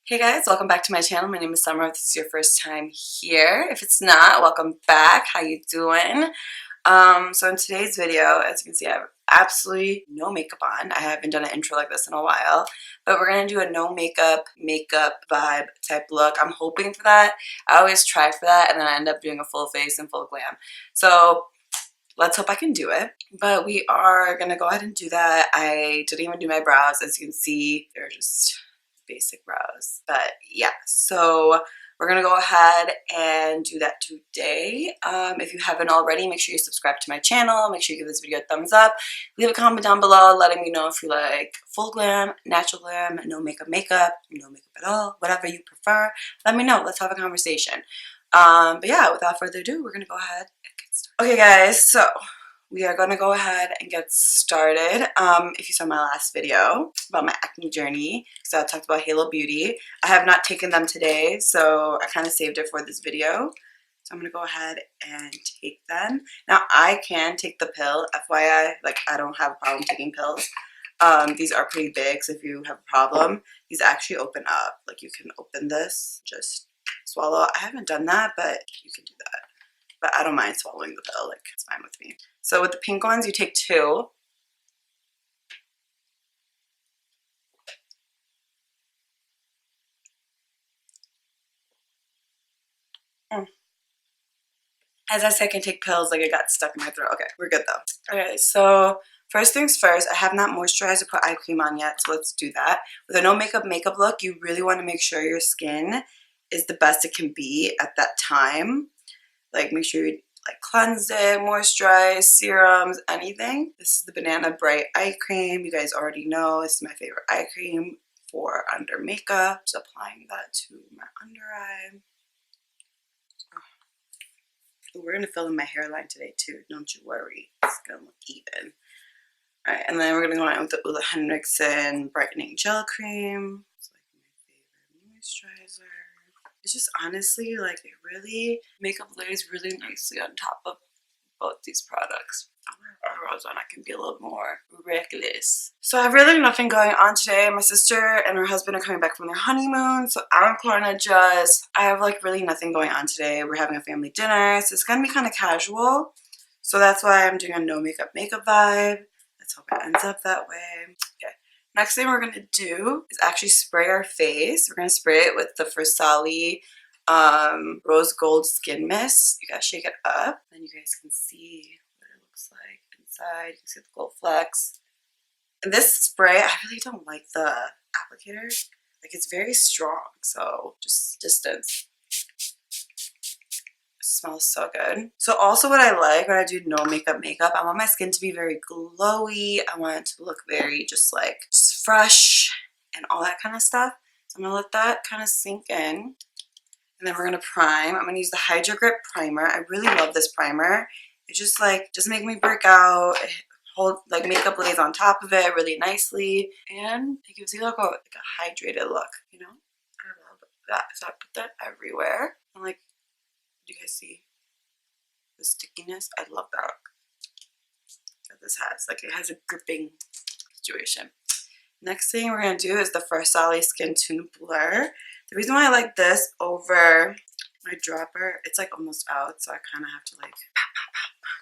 Hey guys, welcome back to my channel. My name is Summer. If this is your first time here, if it's not, welcome back. How you doing? So in today's video, as you can see, I have absolutely no makeup on. I haven't done an intro like this in a while, but we're gonna do a no makeup vibe type look. I'm hoping for that. I always try for that, and then I end up doing a full face and full glam. So let's hope I can do it. But we are gonna go ahead and do that. I didn't even do my brows. As you can see, they're just basic brows. But yeah, so we're gonna go ahead and do that today. If you haven't already, make sure you subscribe to my channel. Make sure you give this video a thumbs up. Leave a comment down below letting me know if you like full glam, natural glam, no makeup, no makeup at all, whatever you prefer. Let me know. Let's have a conversation. But yeah, without further ado, we're gonna go ahead and get started. Okay guys, so we are going to go ahead and get started. If you saw my last video about my acne journey, so I talked about Huda Beauty. I have not taken them today, so I kind of saved it for this video. So I'm going to go ahead and take them. Now, I can take the pill, FYI. Like, I don't have a problem taking pills. These are pretty big, so if you have a problem, these actually open up. Like, you can open this, just swallow. I haven't done that, but you can do that. But I don't mind swallowing the pill, like, it's fine with me. So with the pink ones, you take 2. As I said, I can take pills, like it got stuck in my throat. Okay, we're good though. Okay, so first things first, I have not moisturized or put eye cream on yet, so let's do that. With a no makeup look, you really want to make sure your skin is the best it can be at that time. Like, make sure you like cleanse it, moisturize, serums, anything. This is the Banana Bright Eye Cream. You guys already know this is my favorite eye cream for under makeup. Just applying that to my under eye. Oh, we're gonna fill in my hairline today too. Don't you worry. It's gonna look even. Alright, and then we're gonna go on with the Olehenriksen Brightening Gel Cream. It's like my favorite moisturizer. It's just honestly, like, it really, makeup lays really nicely on top of both these products. I'll wear eyebrows on, I can be a little more reckless. So I have really nothing going on today. My sister and her husband are coming back from their honeymoon, so I'm gonna just, I have like really nothing going on today. We're having a family dinner, so it's gonna be kind of casual. So that's why I'm doing a no makeup vibe. Let's hope it ends up that way. Okay. Next thing we're going to do is actually spray our face. We're going to spray it with the Farsali Rose Gold Skin Mist. You gotta shake it up, and you guys can see what it looks like inside. You can see the gold flecks. And this spray, I really don't like the applicator. Like, it's very strong, so just distance. Smells so good. So also what I like when I do no makeup, I want my skin to be very glowy. I want it to look very just fresh and all that kind of stuff. So I'm gonna let that kind of sink in. And then we're gonna prime. I'm gonna use the Hydro Grip primer. I really love this primer. It just like doesn't make me break out. It holds like makeup lays on top of it really nicely, and it gives you like a hydrated look. You know, I love that. So I put that everywhere. And like, do you guys see the stickiness? I love that this has. Like, it has a gripping situation. Next thing we're going to do is the Farsali SkinTune Blur. The reason why I like this over my dropper, it's like almost out, so I kind of have to like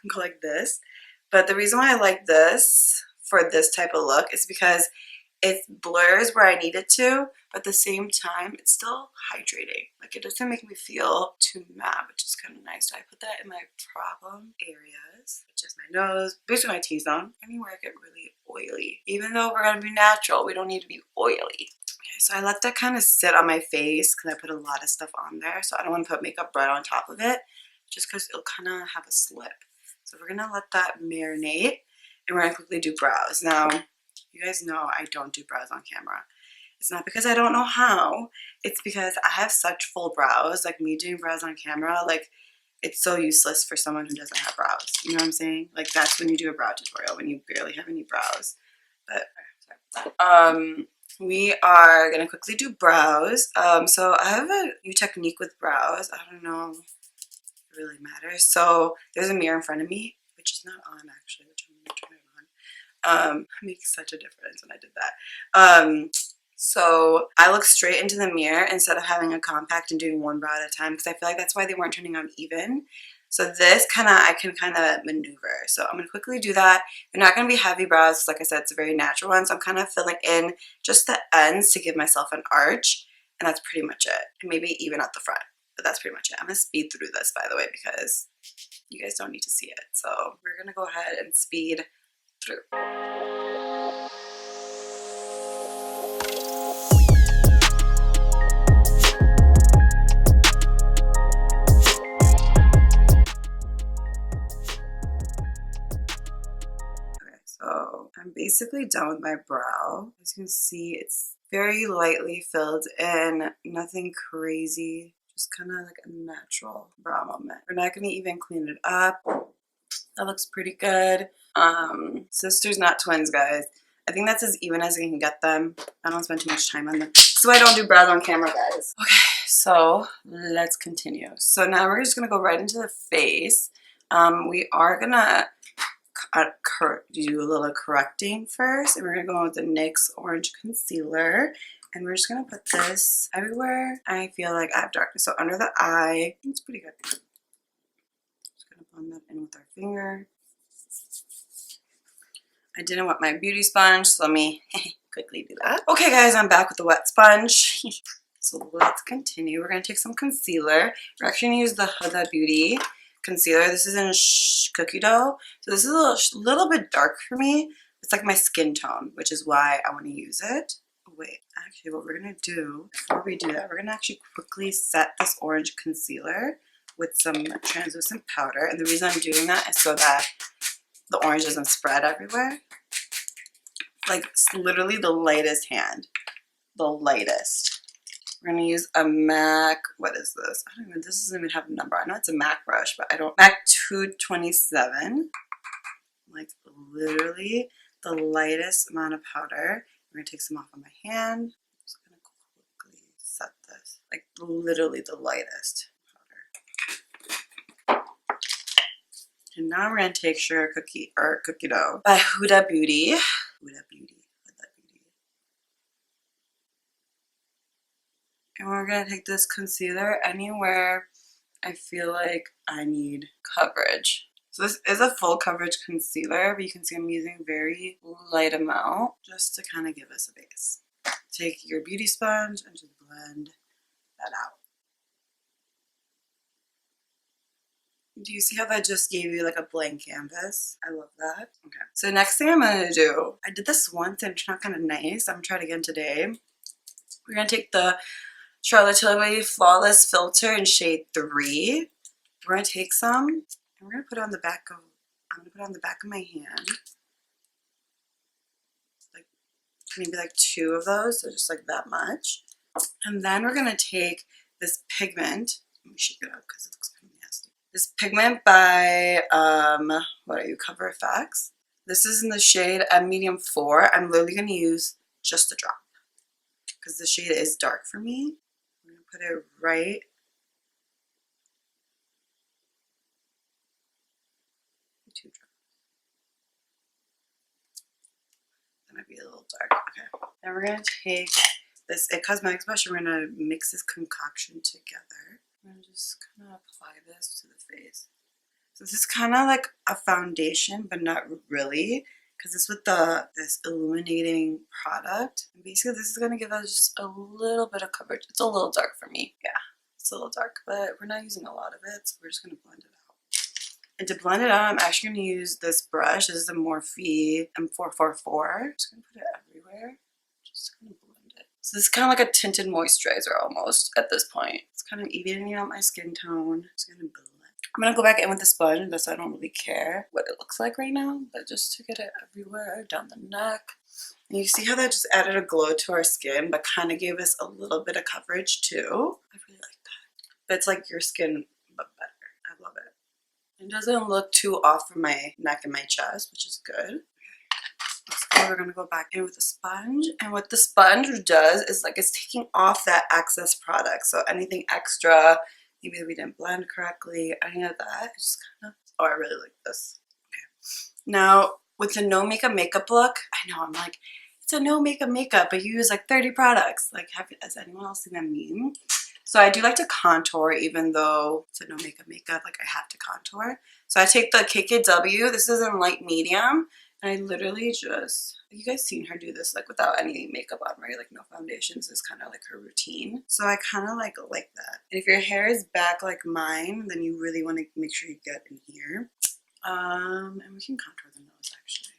go like this. But the reason why I like this for this type of look is because it blurs where I need it to, but at the same time, it's still hydrating. Like, it doesn't make me feel too matte, which is kind of nice. So I put that in my problem areas, which is my nose, basically my T-zone, anywhere I get really oily. Even though we're gonna be natural, we don't need to be oily. Okay, so I let that kind of sit on my face because I put a lot of stuff on there. So I don't want to put makeup right on top of it, just because it'll kind of have a slip. So we're gonna let that marinate, and we're gonna quickly do brows. Now, you guys know I don't do brows on camera. It's not because I don't know how. It's because I have such full brows. Like, me doing brows on camera, like, it's so useless for someone who doesn't have brows. You know what I'm saying? Like, that's when you do a brow tutorial, when you barely have any brows. But, sorry. We are going to quickly do brows. So I have a new technique with brows. I don't know if it really matters. So there's a mirror in front of me, which is not on actually, which I'm going to turn it on. It makes such a difference when I did that. So I look straight into the mirror instead of having a compact and doing one brow at a time, because I feel like that's why they weren't turning out even. So this I can kind of maneuver. So I'm going to quickly do that. They're not going to be heavy brows. Like I said, it's a very natural one. So I'm kind of filling in just the ends to give myself an arch. And that's pretty much it. And maybe even at the front. But that's pretty much it. I'm going to speed through this, by the way, because you guys don't need to see it. So we're going to go ahead and speed through. So I'm basically done with my brow. As you can see, it's very lightly filled in, nothing crazy, just kind of like a natural brow moment. We're not going to even clean it up. That looks pretty good. Sisters, not twins, guys. I think that's as even as I can get them. I don't spend too much time on them. So I don't do brows on camera, guys. Okay, so let's continue. So now we're just going to go right into the face. We are going to do a little correcting first, and we're gonna go in with the NYX orange concealer, and we're just gonna put this everywhere I feel like I have darkness. So under the eye, it's pretty good. Just gonna blend that in with our finger. I didn't wet my beauty sponge, so let me quickly do that. Okay guys, I'm back with the wet sponge. So let's continue. We're gonna take some concealer. We're actually gonna use the Huda Beauty concealer. This is in cookie dough, so this is a little bit dark for me. It's like my skin tone, which is why I want to use it. Oh, wait, actually what we're gonna do before we do that, we're gonna actually quickly set this orange concealer with some translucent powder, and the reason I'm doing that is so that the orange doesn't spread everywhere. Like, it's literally the lightest hand, the lightest. We're gonna use a MAC, what is this? I don't even, this doesn't even have a number. I know it's a MAC brush, but I don't, MAC 227. Like literally the lightest amount of powder. We're gonna take some off on my hand. I'm just gonna quickly set this. Like literally the lightest powder. And now we're gonna take Sugar Cookie Dough by Huda Beauty. Huda Beauty. And we're going to take this concealer anywhere I feel like I need coverage. So this is a full coverage concealer, but you can see I'm using a very light amount just to kind of give us a base. Take your beauty sponge and just blend that out. Do you see how that just gave you like a blank canvas? I love that. Okay. So next thing I'm going to do, I did this once and it's not kind of nice. I'm going to try it again today. We're going to take the Charlotte Tilbury Flawless Filter in shade 3. We're gonna take some and we're gonna put it on the back of, I'm gonna put it on the back of my hand. Like maybe like 2 of those, so just like that much. And then we're gonna take this pigment. Let me shake it up because it looks kind of nasty. This pigment by what are you, CoverFX. This is in the shade medium 4. I'm literally gonna use just a drop because the shade is dark for me. Put it right two drops. That might be a little dark. Okay. Then we're gonna take this NYX Cosmetics brush and we're gonna mix this concoction together. I'm gonna just kind of apply this to the face. So this is kind of like a foundation, but not really, because it's with this illuminating product. And basically, this is gonna give us just a little bit of coverage. It's a little dark for me. Yeah, it's a little dark, but we're not using a lot of it, so we're just gonna blend it out. And to blend it out, I'm actually gonna use this brush. This is the Morphe M444. I'm just gonna put it everywhere. Just gonna blend it. So this is kind of like a tinted moisturizer almost at this point. It's kind of evening out my skin tone. Just gonna blend. I'm gonna go back in with the sponge, thus I don't really care what it looks like right now, but just to get it everywhere, down the neck. And you see how that just added a glow to our skin, but kind of gave us a little bit of coverage too. I really like that. But it's like your skin, but better. I love it. It doesn't look too off from my neck and my chest, which is good. So we're gonna go back in with the sponge, and what the sponge does is like it's taking off that excess product. So anything extra, maybe we didn't blend correctly, any of that. It's just kind of, oh, I really like this. Okay. Now with the no makeup look, I know I'm like, it's it's a no makeup makeup, but you use like 30 products. Like, has anyone else seen that meme? So I do like to contour, even though it's a no makeup makeup, like I have to contour. So I take the KKW, this is in light medium, and I literally just, you guys seen her do this like without any makeup on, right? Like no foundations is kind of like her routine. So I kind of like that. And if your hair is back like mine, then you really want to make sure you get in here. And we can contour the nose actually.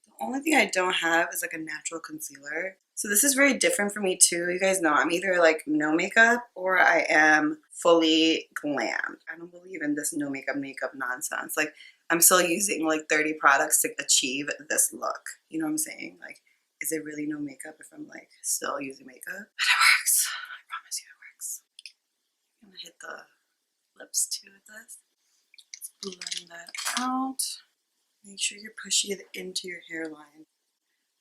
The only thing I don't have is like a natural concealer. So this is very different for me too. You guys know I'm either like no makeup or I am fully glammed. I don't believe in this no makeup nonsense. Like I'm still using like 30 products to achieve this look. You know what I'm saying? Like, is it really no makeup if I'm like still using makeup? But it works. I promise you it works. I'm gonna hit the lips too with this. Let's blend that out. Make sure you're pushing it into your hairline.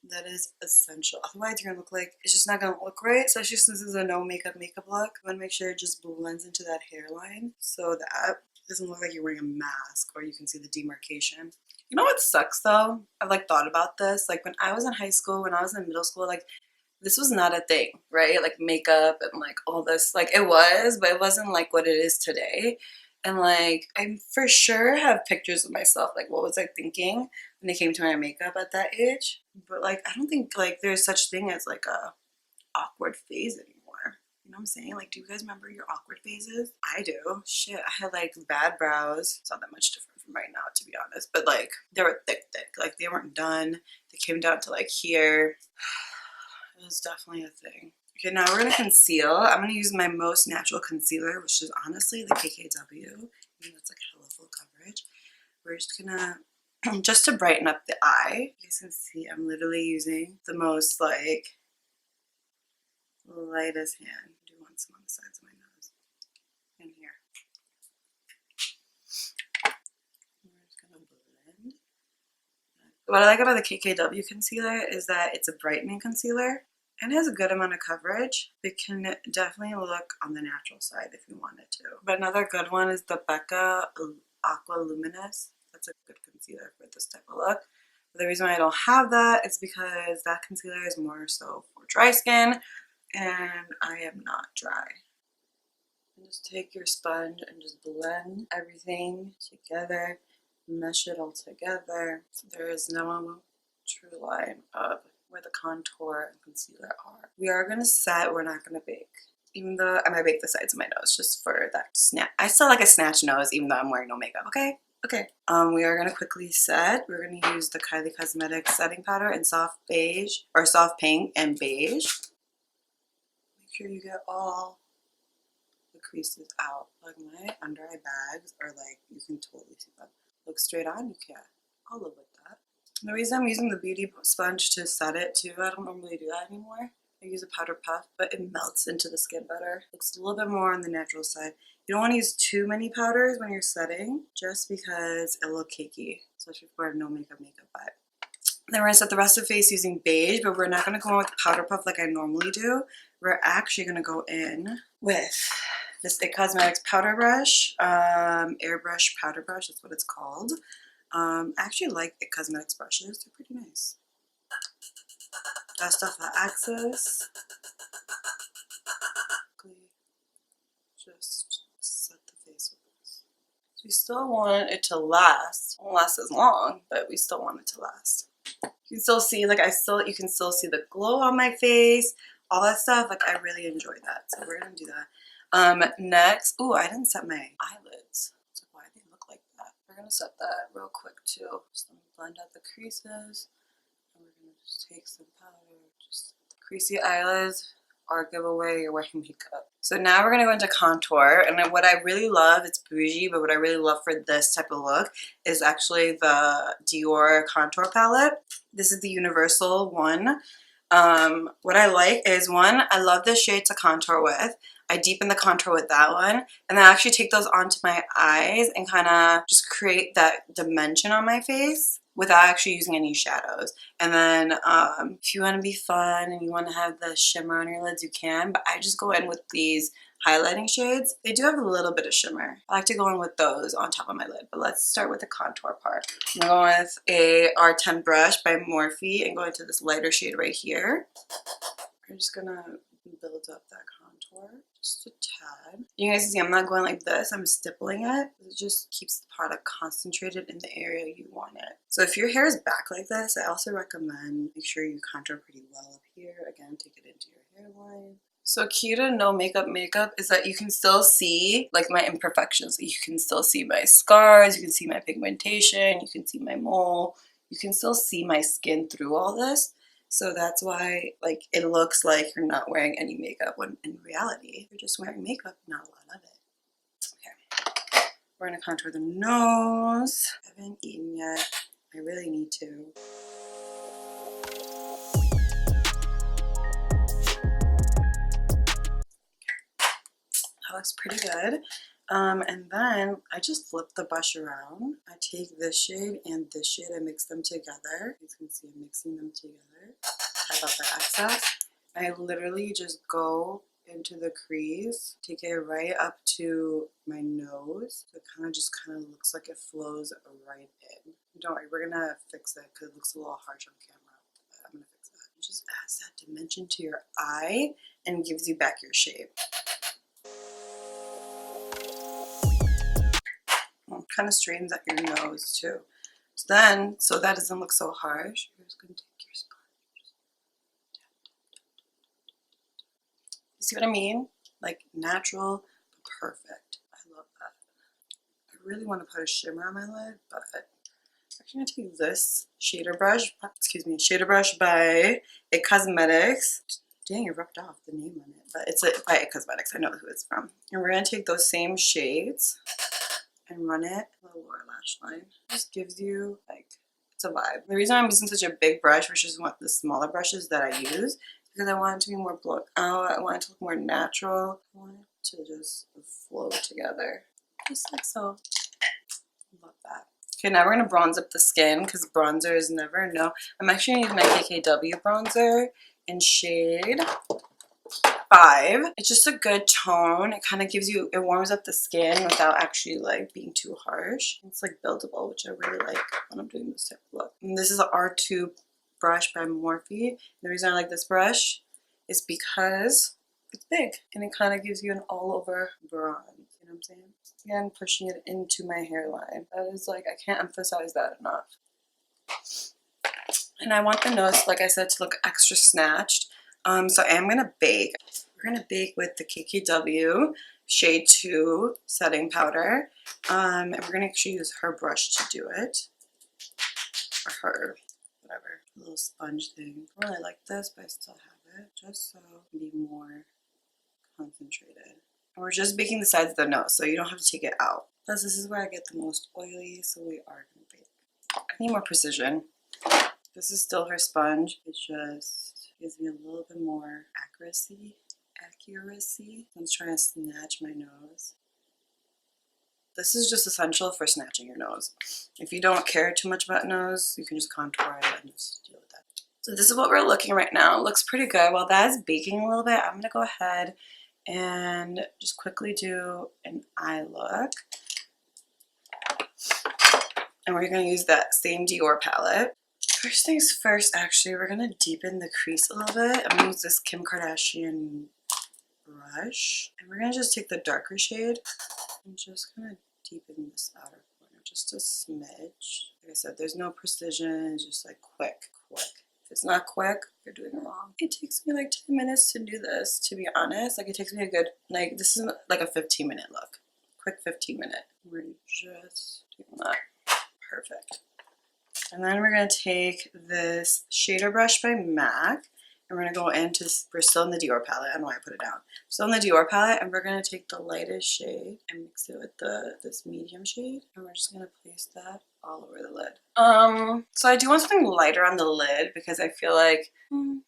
That is essential. Otherwise, you're gonna look like it's just not gonna look right. Especially since this is a no makeup look. I'm gonna make sure it just blends into that hairline so that it doesn't look like you're wearing a mask or you can see the demarcation. You know what sucks though? I've like thought about this. Like when I was in high school, when I was in middle school, like this was not a thing, right? Like makeup and like all this. Like it was, but it wasn't like what it is today. And like, I for sure have pictures of myself, like what was I thinking when it came to my makeup at that age. But like, I don't think like there's such thing as like a awkward phase anymore. You know what I'm saying? Like, do you guys remember your awkward phases? I do. Shit, I had like bad brows. It's not that much different from right now, to be honest. But like, they were thick. Like they weren't done. They came down to like here. It was definitely a thing. Okay, now we're going to conceal. I'm going to use my most natural concealer, which is honestly the KKW. That's like hella full coverage. We're just going to, just to brighten up the eye. You guys can see I'm literally using the most like lightest hand. I do want some on the sides of my nose. And here. We're just going to blend. What I like about the KKW concealer is that it's a brightening concealer. And it has a good amount of coverage. It can definitely look on the natural side if you wanted to. But another good one is the Becca Aqua Luminous. That's a good concealer for this type of look. But the reason why I don't have that is because that concealer is more so for dry skin. And I am not dry. And just take your sponge and just blend everything together. Mesh it all together. So there is no true line of where the contour and concealer are. We are going to set, we're not going to bake. Even though I might bake the sides of my nose just for that snap. I still like a snatch nose even though I'm wearing no makeup, okay? Okay. We are going to quickly set. We're going to use the Kylie Cosmetics setting powder in soft beige, or soft pink and beige. Make sure you get all the creases out. Like my under eye bags are like, you can totally see them. Look straight on, you can't. I'll live with that. The reason I'm using the beauty sponge to set it too, I don't normally do that anymore. I use a powder puff, but it melts into the skin better. Looks a little bit more on the natural side. You don't want to use too many powders when you're setting, just because it'll look cakey, especially if we're no makeup vibe. Then we're going to set the rest of the face using beige, but we're not going to go in with the powder puff like I normally do. We're actually going to go in with this NYX Cosmetics powder brush, airbrush powder brush, that's what it's called. I actually like the Cosmetics brushes. They're pretty nice. Dust off the excess. Just set the face with this. So we still want it to last. It won't last as long, but we still want it to last. You can still see, like you can still see the glow on my face, all that stuff. Like I really enjoy that. So we're gonna do that. Next, ooh, I didn't set my eyelids. So why do they look like that? We're gonna set that real quick too. Just blend out the creases. And we're gonna just take some powder. Just creasy eyelids or give away your wearing makeup. So now we're gonna go into contour. And what I really love, it's bougie, but what I really love for this type of look is actually the Dior contour palette. This is the universal one. What I like is, one, I love this shade to contour with. I deepen the contour with that one, and then I actually take those onto my eyes and kind of just create that dimension on my face without actually using any shadows. And then if you want to be fun and you want to have the shimmer on your lids, you can, but I just go in with these highlighting shades. They do have a little bit of shimmer. I like to go in with those on top of my lid, but let's start with the contour part. I'm going with a R10 brush by Morphe and going to this lighter shade right here. I'm just gonna build up that contour just a tad. You guys see I'm not going like this, I'm stippling it. It just keeps the product concentrated in the area you want it. So if your hair is back like this, I also recommend make sure you contour pretty well up here. Again, take it into your hairline. So key to no makeup is that you can still see like my imperfections. You can still see my scars, you can see my pigmentation, you can see my mole, you can still see my skin through all this. So that's why like it looks like you're not wearing any makeup when in reality you're just wearing makeup, not a lot of it. Okay, we're gonna contour the nose. I haven't eaten yet. I really need to. That looks pretty good. And then I just flip the brush around. I take this shade and this shade, I mix them together. You can see I'm mixing them together. Tap out the excess. I literally just go into the crease, take it right up to my nose. So it kind of looks like it flows right in. Don't worry, we're gonna fix it because it looks a little harsh on camera. But I'm gonna fix it. It just adds that dimension to your eye and gives you back your shape. Kind of straightens at your nose too. So then, so that doesn't look so harsh, you're just gonna take your sponge. You see what I mean? Like natural, but perfect. I love that. I really want to put a shimmer on my lid, but I'm actually gonna take this shader brush by NYX Cosmetics. Dang, it rubbed off the name on it, but it's by NYX Cosmetics. I know who it's from. And we're gonna take those same shades and run it on the lower lash line. It just gives you like, it's a vibe. The reason I'm using such a big brush, which is one of the smaller brushes that I use, because I want it to be more blown out. I want it to look more natural. I want it to just flow together, just like so. Love that. Okay, now we're gonna bronze up the skin because bronzers never know. I'm actually gonna use my KKW bronzer in shade 5. It's just a good tone. It kind of gives you, it warms up the skin without actually like being too harsh. It's like buildable, which I really like when I'm doing this type of look. And this is an R2 brush by Morphe. The reason I like this brush is because it's big and it kind of gives you an all over bronze. You know what I'm saying? Again, pushing it into my hairline. That is like, I can't emphasize that enough. And I want the nose, like I said, to look extra snatched. So I am gonna bake. We're gonna bake with the KKW Shade 2 setting powder. And we're gonna actually use her brush to do it. Or her, whatever, little sponge thing. I really like this, but I still have it. Just so it can be more concentrated. And we're just baking the sides of the nose, so you don't have to take it out. Plus, this is where I get the most oily, so we are gonna bake. I need more precision. This is still her sponge. It just gives me a little bit more accuracy. I'm trying to snatch my nose. This is just essential for snatching your nose. If you don't care too much about nose, you can just contour it and just deal with that. So this is what we're looking right now. It looks pretty good. While that is baking a little bit, I'm gonna go ahead and just quickly do an eye look. And we're gonna use that same Dior palette. First things first, actually, we're gonna deepen the crease a little bit. I'm gonna use this Kim Kardashian brush. And we're gonna just take the darker shade and just kind of deepen this outer corner, just a smidge. Like I said, there's no precision, it's just like quick. If it's not quick, you're doing it wrong. It takes me like 10 minutes to do this, to be honest. Like it takes me a good, like this is like a 15-minute look. Quick 15-minute. We're just doing that. Perfect. And then we're gonna take this shader brush by MAC and we're gonna go into, we're still in the Dior palette, I don't know why I put it down. Still in the Dior palette, and we're gonna take the lightest shade and mix it with this medium shade. And we're just gonna place that all over the lid. So I do want something lighter on the lid because I feel like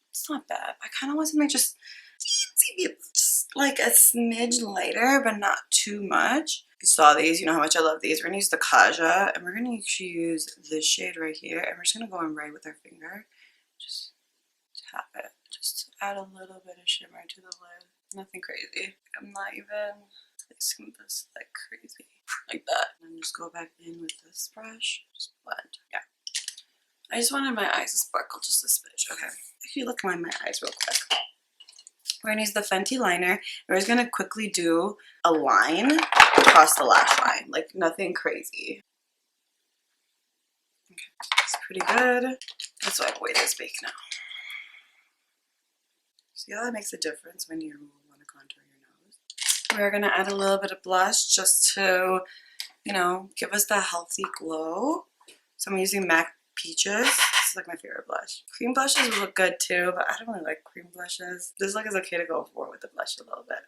it's not bad. I kind of want something just like a smidge lighter, but not too much. You saw these, you know how much I love these. We're gonna use the Kaja, and we're gonna actually use this shade right here, and we're just gonna go in right with our finger. Just tap it, just to add a little bit of shimmer to the lid. Nothing crazy. I'm not even placing this like crazy, like that. And then just go back in with this brush, just blend. Yeah. I just wanted my eyes to sparkle just a smidge. Okay. If you look at my eyes real quick. We're going to use the Fenty liner. We're just going to quickly do a line across the lash line. Like nothing crazy. Okay. It's pretty good. Let's wipe away this bake now. See how that makes a difference when you want to contour your nose? We're going to add a little bit of blush just to, you know, give us that healthy glow. So I'm using MAC Peaches. This is like my favorite blush. Cream blushes will look good too, but I don't really like cream blushes. This look is okay to go for with the blush a little bit.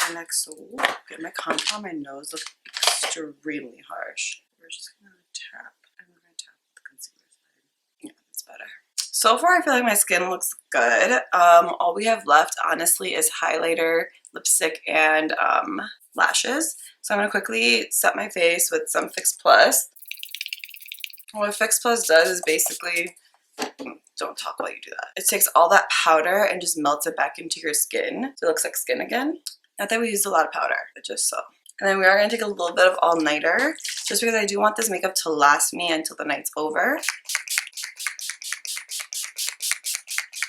And next, get my contour on my nose look extremely harsh. We're just gonna tap, and we're gonna tap the concealer side. Yeah, that's better. So far, I feel like my skin looks good. All we have left, honestly, is highlighter, lipstick, and lashes. So I'm gonna quickly set my face with some Fix Plus. What Fix Plus does is basically, don't talk while you do that. It takes all that powder and just melts it back into your skin so it looks like skin again. Not that we used a lot of powder, but just so. And then we are going to take a little bit of all-nighter just because I do want this makeup to last me until the night's over.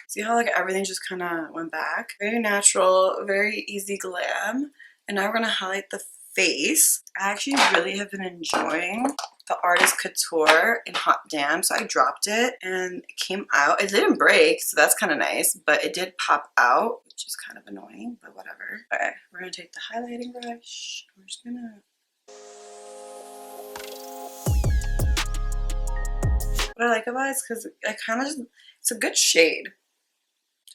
See how like everything just kind of went back? Very natural, very easy glam. And now we're going to highlight the face. I actually really have been enjoying the Artist Couture in Hot Damn, so I dropped it and it came out. It didn't break, so that's kind of nice, but it did pop out, which is kind of annoying, but whatever. Okay, we're gonna take the highlighting brush. We're just gonna... What I like about it is because I kind of just, it's a good shade.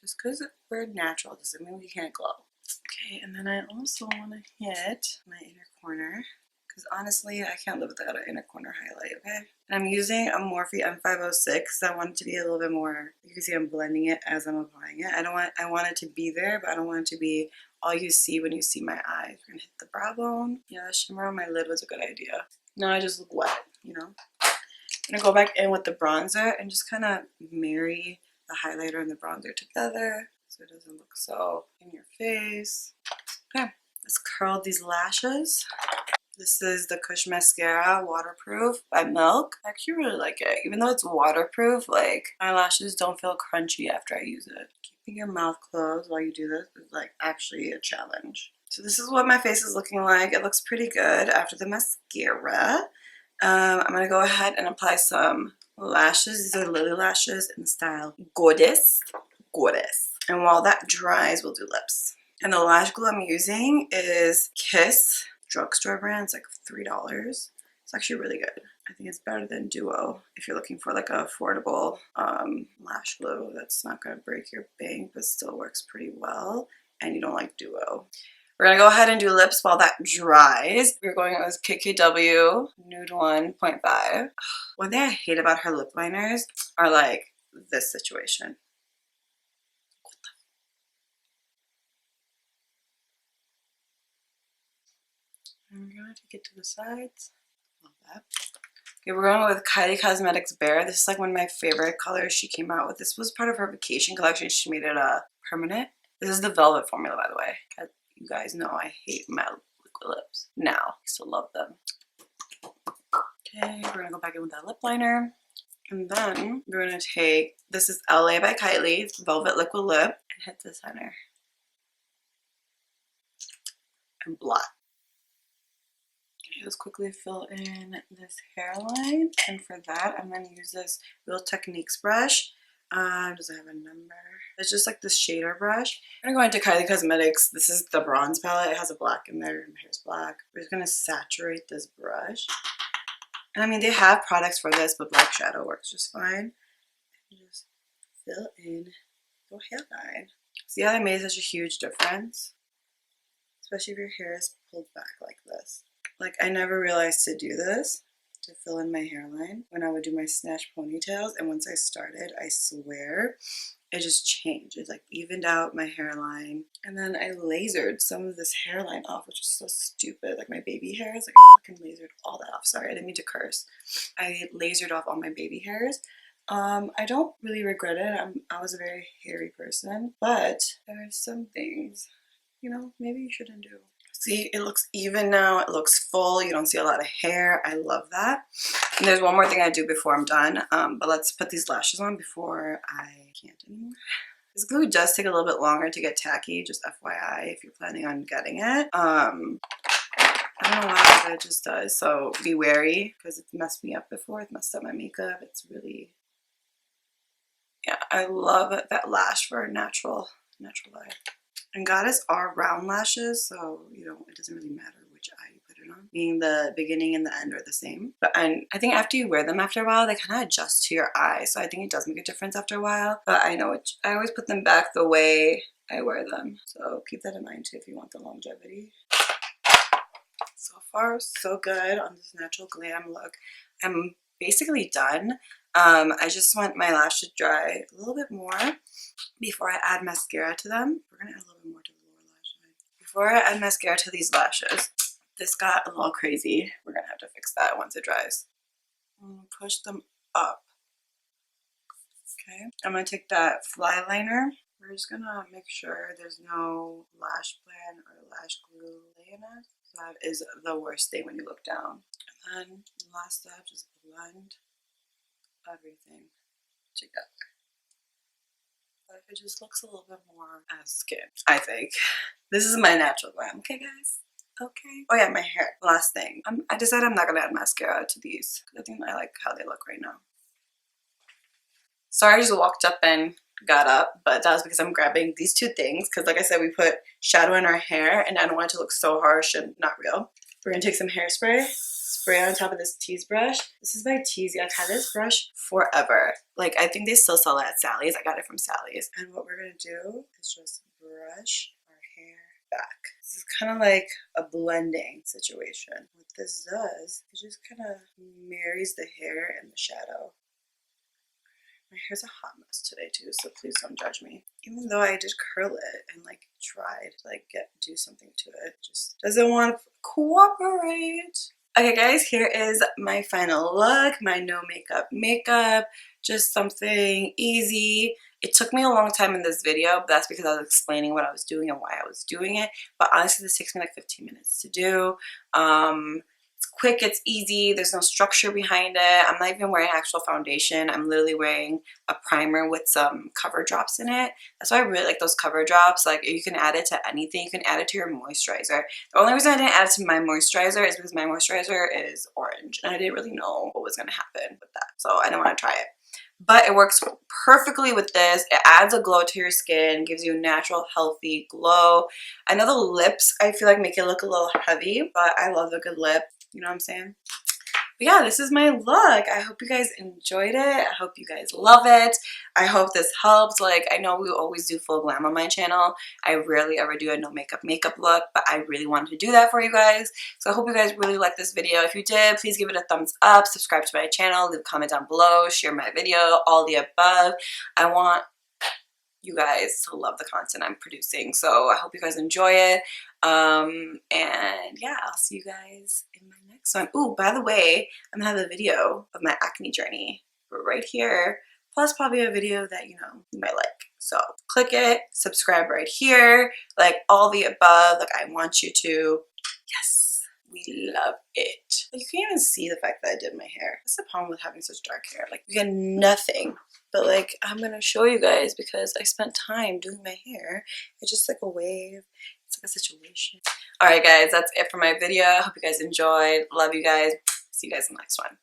Just because we're natural doesn't mean we can't glow. Okay, and then I also want to hit my inner corner. Because honestly, I can't live without an inner corner highlight, okay? And I'm using a Morphe M506. I want it to be a little bit more, you can see I'm blending it as I'm applying it. I want it to be there, but I don't want it to be all you see when you see my eyes. We're gonna hit the brow bone. Yeah, the shimmer on my lid was a good idea. Now I just look wet, you know? I'm gonna go back in with the bronzer and just kind of marry the highlighter and the bronzer together so it doesn't look so in your face. Okay, let's curl these lashes. This is the Kush Mascara Waterproof by Milk. I actually really like it. Even though it's waterproof, like, my lashes don't feel crunchy after I use it. Keeping your mouth closed while you do this is like actually a challenge. So this is what my face is looking like. It looks pretty good after the mascara. I'm going to go ahead and apply some lashes. These are Lily lashes in the style Goddess. Goddess. And while that dries, we'll do lips. And the lash glue I'm using is Kiss drugstore brand. It's like $3. It's actually really good. I think it's better than Duo if you're looking for like a affordable lash glue that's not going to break your bank but still works pretty well and you don't like Duo. We're going to go ahead and do lips while that dries. We're going with KKW Nude 1.5. One thing I hate about her lip liners are like this situation. And we're going to take it to the sides. Love that. Okay, we're going with Kylie Cosmetics Bare. This is like one of my favorite colors she came out with. This was part of her vacation collection. She made it permanent. This is the velvet formula, by the way. You guys know I hate matte liquid lips. Now, I still love them. Okay, we're going to go back in with that lip liner. And then we're going to take, this is LA by Kylie, Velvet Liquid Lip, and hit the center. And blot. Just quickly fill in this hairline, and for that I'm going to use this Real Techniques brush. Does it have a number? It's just like this shader brush. I'm going to go into Kylie Cosmetics. This is the bronze palette. It has a black in there. My hair's black. We're just going to saturate this brush. And I mean, they have products for this, but black shadow works just fine. And just fill in your hairline. See how that made such a huge difference? Especially if your hair is pulled back like this. Like, I never realized to do this, to fill in my hairline when I would do my snatch ponytails. And once I started, I swear, it just changed. It like evened out my hairline. And then I lasered some of this hairline off, which is so stupid. Like my baby hairs, like I fucking lasered all that off. Sorry, I didn't mean to curse. I lasered off all my baby hairs. I don't really regret it. I was a very hairy person, but there are some things, you know, maybe you shouldn't do. See, it looks even now. It looks full. You don't see a lot of hair. I love that. And there's one more thing I do before I'm done. But let's put these lashes on before I can't anymore. This glue does take a little bit longer to get tacky, just FYI if you're planning on getting it. I don't know why, but it just does. So be wary because it's messed me up before. It's messed up my makeup. It's really, yeah, I love that lash for a natural eye. And Goddess are round lashes, so you know it doesn't really matter which eye you put it on. Meaning the beginning and the end are the same. But I think after you wear them after a while, they kind of adjust to your eye. So I think it does make a difference after a while. But I know I always put them back the way I wear them. So keep that in mind too if you want the longevity. So far, so good on this natural glam look. I'm basically done. I just want my lash to dry a little bit more before I add mascara to them. We're gonna add a little bit more to the lower lash line. Before I add mascara to these lashes, this got a little crazy. We're gonna have to fix that once it dries. Push them up. Okay, I'm gonna take that fly liner. We're just gonna make sure there's no lash plan or lash glue laying it. That is the worst thing when you look down. And then the last step, just blend everything together. But it just looks a little bit more as skin, I think. This is my natural glam, okay guys? Okay. Oh yeah, my hair. Last thing. I decided I'm not gonna add mascara to these because I think I like how they look right now. Sorry, I just walked up and got up, but that was because I'm grabbing these two things because like I said, we put shadow in our hair and I don't want it to look so harsh and not real. We're gonna take some hairspray, spray on top of this Tease brush. This is by Tease. I've had this brush forever. Like I think they still sell it at Sally's. I got it from Sally's. And what we're gonna do is just brush our hair back. This is kind of like a blending situation. What this does, it just kind of marries the hair and the shadow. My hair's a hot mess today too, so please don't judge me. Even though I did curl it and like tried to like do something to it, it just doesn't want to cooperate. Okay guys, here is my final look, my no makeup, just something easy. It took me a long time in this video, but that's because I was explaining what I was doing and why I was doing it. But honestly, this takes me like 15 minutes to do. It's quick, it's easy, there's no structure behind it. I'm not even wearing actual foundation. I'm literally wearing a primer with some cover drops in it. That's why I really like those cover drops. Like you can add it to anything. You can add it to your moisturizer. The only reason I didn't add it to my moisturizer is because my moisturizer is orange and I didn't really know what was going to happen with that. So I didn't want to try it. But it works perfectly with this. It adds a glow to your skin, gives you a natural, healthy glow. I know the lips, I feel like make it look a little heavy, but I love a good lip. You know what I'm saying? But yeah, this is my look. I hope you guys enjoyed it. I hope you guys love it. I hope this helps. Like, I know we always do full glam on my channel. I rarely ever do a no makeup look, but I really wanted to do that for you guys. So I hope you guys really liked this video. If you did, please give it a thumbs up, subscribe to my channel, leave a comment down below, share my video, all the above. I want you guys to love the content I'm producing. So I hope you guys enjoy it. And yeah, I'll see you guys in my next one. Oh, by the way, I'm gonna have a video of my acne journey right here, plus probably a video that you might like. So click it, subscribe right here, like all the above. Like I want you to, yes, we love it. You can't even see the fact that I did my hair. That's the problem with having such dark hair. Like you get nothing. But like I'm gonna show you guys because I spent time doing my hair. It's just like a wave. It's like a situation. Alright guys, that's it for my video. Hope you guys enjoyed. Love you guys. See you guys in the next one.